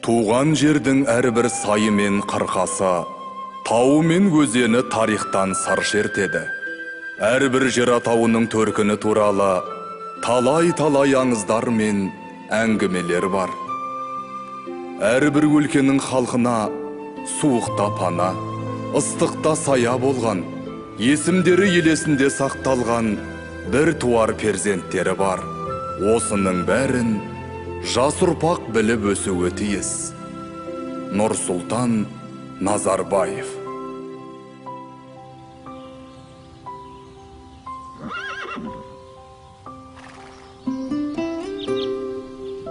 Туған жердің әрбір сайы мен қырқасы, тауы мен өзені тарихтан сыр шертеді. Әрбір жер атауының төркіні туралы талай-талай аңыздар мен әңгімелер бар. Әрбір өлкенің халқына суықта пана, ыстықта сая болған, есімдері елесінде сақталған бір туар перзенттері бар. Осының бәрін жас ұрпақ біліп өсуі тиіс. Нұрсұлтан Назарбаев.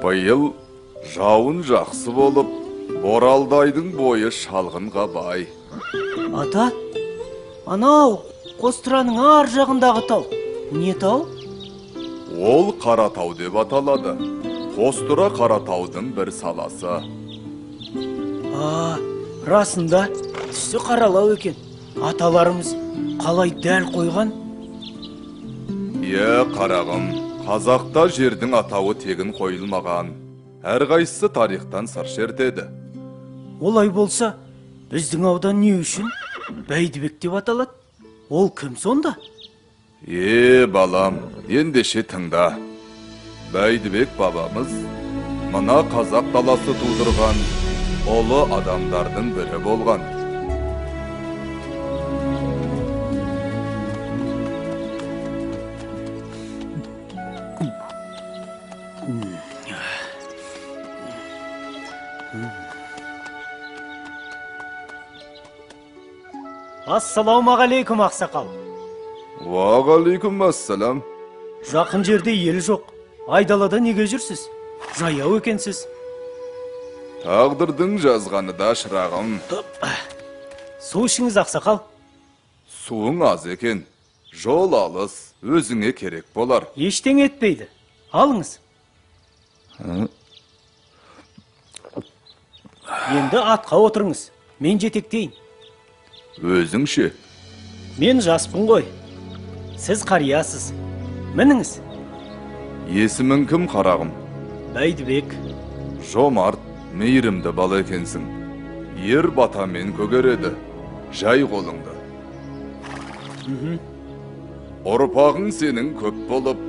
Биыл жауын жақсы болып, Боралдайдың бойы шалғынға бай. Ата, анау Қостыраның ар жағындағы тау. Не тау? Ол Қаратау деп аталады. Қостыра Қаратаудың бір саласы. Расында түсі қаралау екен. Аталарымыз қалай дәл қойған? Қарағым, қазақта жердің атауы тегін қойылмаған. Әрқайсысы тарихтан сыр шертеді. Олай болса, біздің аудан не үшін Бәйдібек деп аталады? Ол кім сонда? Балам, ендеше тыңда. Бәйдібек бабамыз мына қазақ даласы тудырған ұлы адамдардың бірі болған. Ассалаумағалейкум, ақсақал. Уағалейкум ассалам. Жақын жерде ел жоқ. Айдалада неге жүрсіз? Жаяу екенсіз. Тағдырдың жазғаны да, шырағым. Су ішіңіз, ақсақал. Суың аз екен. Жол алыс, өзіңе керек болар. Ештеңе етпейді. Алыңыз. Енді атқа отырыңыз. Мен жетектейін. Өзіңше? Мен жаспын ғой. Сіз қариясыз. Мініңіз. Есімің кім, қарағым? Бәйдібек. Жомарт, мейірімді бала екенсің. Ер батамен көгереді. Жай қолыңды. Ұрпағың сенің көп болып,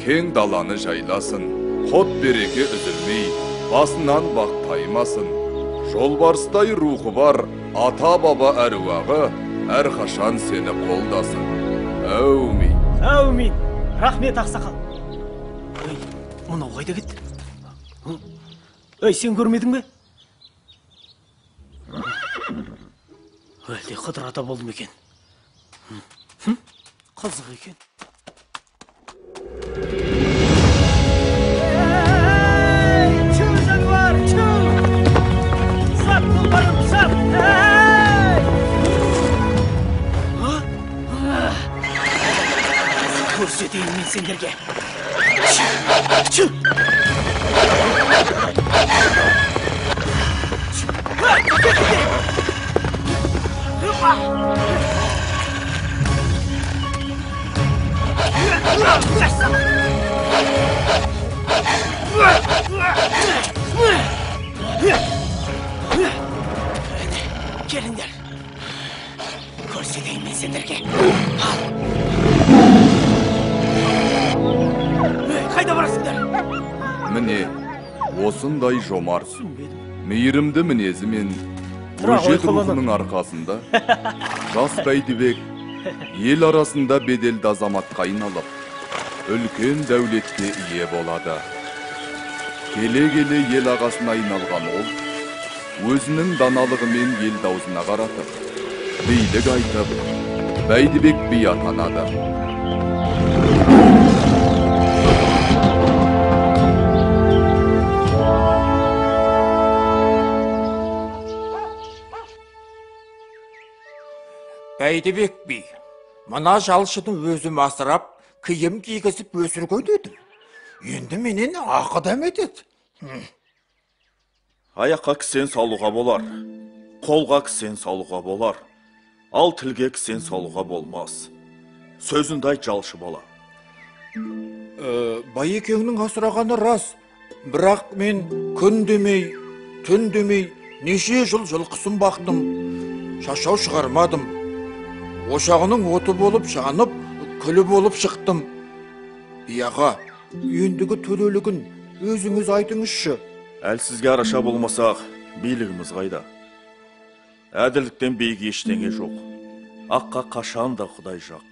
кең даланы жайласын. Қот береке үзілмей, басынан бақ таймасын. Жолбарыстай рухы бар ата-баба әруағы әрқашан сені қолдасын. Әумин. Әумин. Рахмет, ақсақал. Мұнау қайда кетті? Сен көрмедің бе? Әлде Қыдыр ата болды ма екен? Қызық екен. Чу, жануар, чу! Сап, тұлпарым, сап! Көрсетейін мен сендерге. Чу! Келіңдер. Көрсетейін мен сендерге. Қайда барасыңдар? Міне, осындай жомарт, мейірімді мінезімен өжет рухының арқасында жас Бәйдібек ел арасында беделді азаматқа айналып, үлкен дәулетке ие болады. Келе-келе ел ағасына айналған ол, өзінің даналығымен ел даузына қаратып, билік айтып, Бәйдібек би атанады. Бәйдібек би, мына жалшыны өзім асырап, киім кигізіп өсірген едім. Енді менен ақы дәметеді. Аяққа кісен салуға болар, қолға кісен салуға болар, ал тілге кісен салуға болмас. Сөзінді айт, жалшы бала. Байекеңнің асырағаны рас, бірақ мен күн демей, Tün demey neşe yıl жылқысын бақтым. Шашау шығармадым. Ошағының оты болып жанып, күлі болып шықтым. Бияға, ендігі төрелігін өзіңіз айтыңызшы. Әлсізге араша болмасақ, билігіміз қайда? Әділдіктен биік ештеңе жоқ. Аққа қашан да Құдай жақ.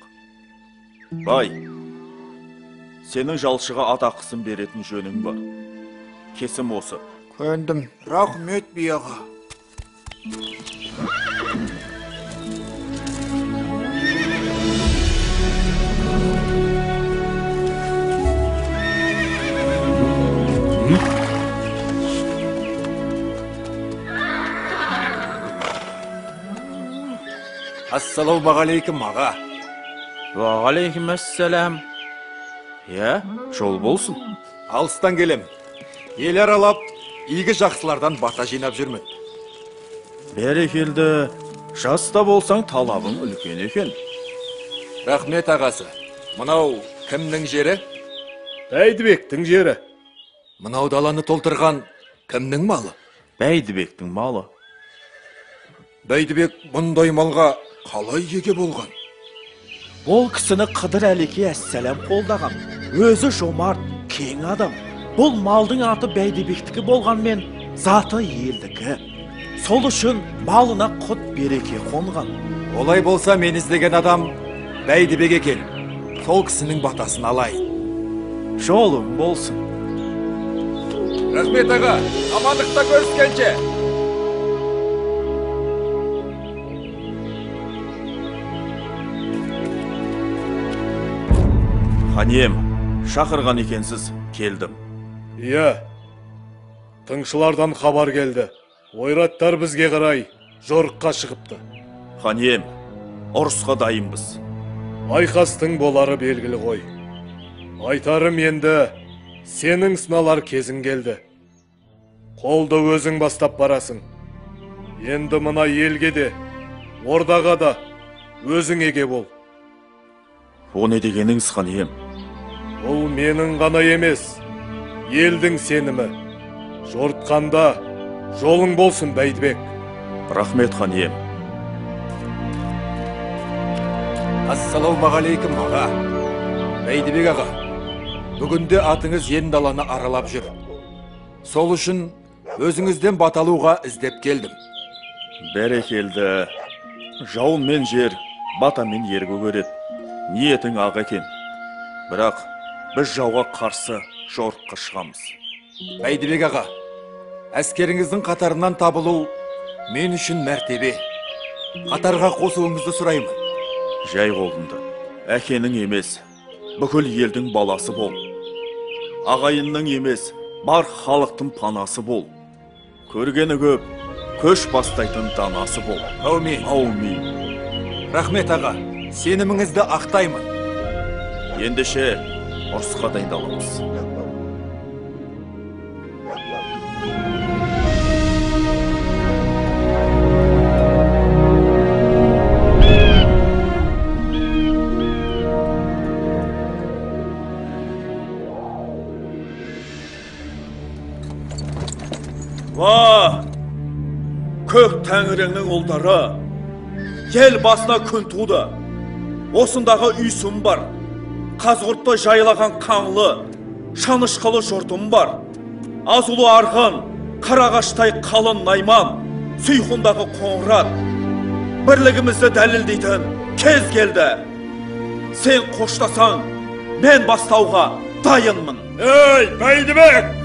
Бай, сенің жалшыға атақысын беретін жөнің бар. Кесім осы. Көндім, рахмет бияға. Ассалаумағалейкум аға. Уағалейкум ассалам. Жол болсын. Алыстан келем. Ел аралап, игі жақсылардан бата жинап жүрмін. Бәрекелді, жаста болсаң талабың үлкен екен. Рахмет ағасы. Мынау кімнің жері? Бәйдібектің жері. Мынау даланы толтырған кімнің малы? Бәйдібектің малы. Бәйдібек бұндай малға қалай еге болған? Ол кісіні Қыдыр Әлеке әссәләм қолдаған. Өзі жомарт, кең адам. Бұл малдың аты Бәйдібектікі болғанмен, заты елдікі. Сол үшін малына құт береке қонған. Олай болса мен іздеген адам Бәйдібек екен. Сол кісінің батасын алайын. Жолың болсын. Рахмет аға, амандықта көріскенше. Ханем, шақырған екенсіз, келдім. Тыңшылардан хабар келді. Ойраттар бізге қарай жорыққа шығыпты. Ханем, ұрысқа дайынбыз. Айқастың болары белгілі ғой. Айтарым енді, сенің сыналар кезің келді. Қолды өзің бастап барасың. Енді мына елге де, ордаға да өзің еге бол. О не дегеніңіз, ханем? Бұл менің ғана емес, елдің сенімі. Жортқанда жолың болсын, Бәйдібек. Рахмет, ханем. Ассалаумағалейкум аға. Бәйдібек аға, бүгінде атыңыз ен даланы аралап жүр. Сол үшін өзіңізден баталуға іздеп келдім. Бәрекелді. Жауын мен жер, бата мен ергі көреді. Ниетің ақ екен. Бірақ біз жауға қарсы жорыққа шығамыз. Бәйдібек аға, әскеріңіздің қатарынан табылу мен үшін мәртебе. Қатарға қосуыңызды сұраймын. Жай қолымды. Әкенің емес, бүкіл елдің баласы бол. Ағайынның емес, бар халықтың панасы бол. Көргені көп, көш бастайтын данасы бол. Аумин. Аумин. Рахмет аға, сеніміңізді ақтаймын. Ендеше ұрысқа дайындаламыз. Ва! Көк тәңіріңнің ұлдары, ел басына күн туды. Осындағы үйсім бар, қазғұртты жайлаған қаңлы, шанышқылы жұртым бар. Азулы арғын, қарағаштай қалын найман, сүйхундағы қоңырат. Бірлігімізді дәлелдейтін кез келді. Сен қоштасаң, мен бастауға дайынмын. Ей, Бәйдібек!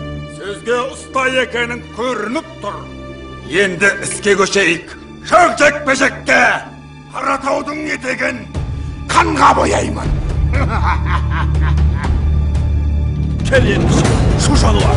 Сөзге ұста екенің көрініп тұр. Енді іске көшейік. Шөкжек-бешекке Қаратаудың етегін қанға бояймын. Кел ендеше, шу жануар.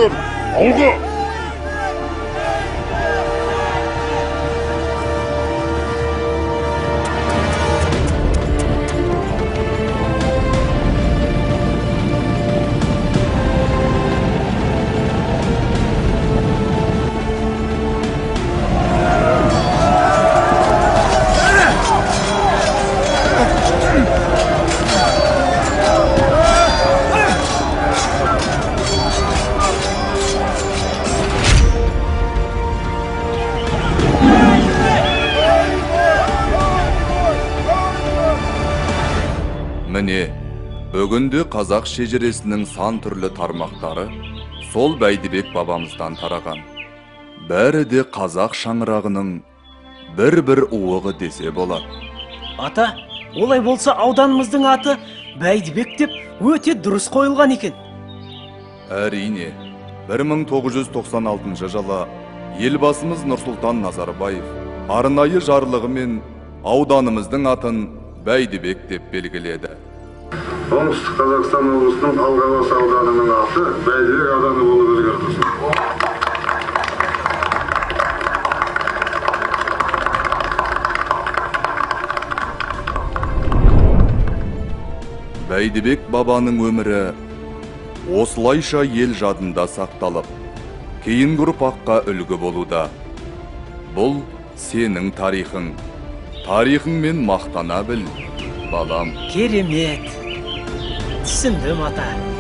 жігіттер, алға! Міне, бүгінде қазақ шежіресінің сан түрлі тармақтары сол Бәйдібек бабамыздан тараған. Бәрі де қазақ шаңырағының бір-бір уығы десе болады. Ата, олай болса ауданымыздың аты Бәйдібек деп өте дұрыс қойылған екен. Әрине, 1996 жылы елбасымыз Нұрсұлтан Назарбаев арнайы жарлығымен ауданымыздың атын Бәйдібек деп белгіледі. Оңтүстік Қазақстан облысының Алғабас ауданының аты Бәйдібек ауданы болып өзгертілсін. Бәйдібек бабаның өмірі осылайша ел жадында сақталып, кейінгі ұрпаққа үлгі болуда. Бұл сенің тарихың. Тарихыңмен мақтана біл, балам. Керемет. Түсіндім, ата.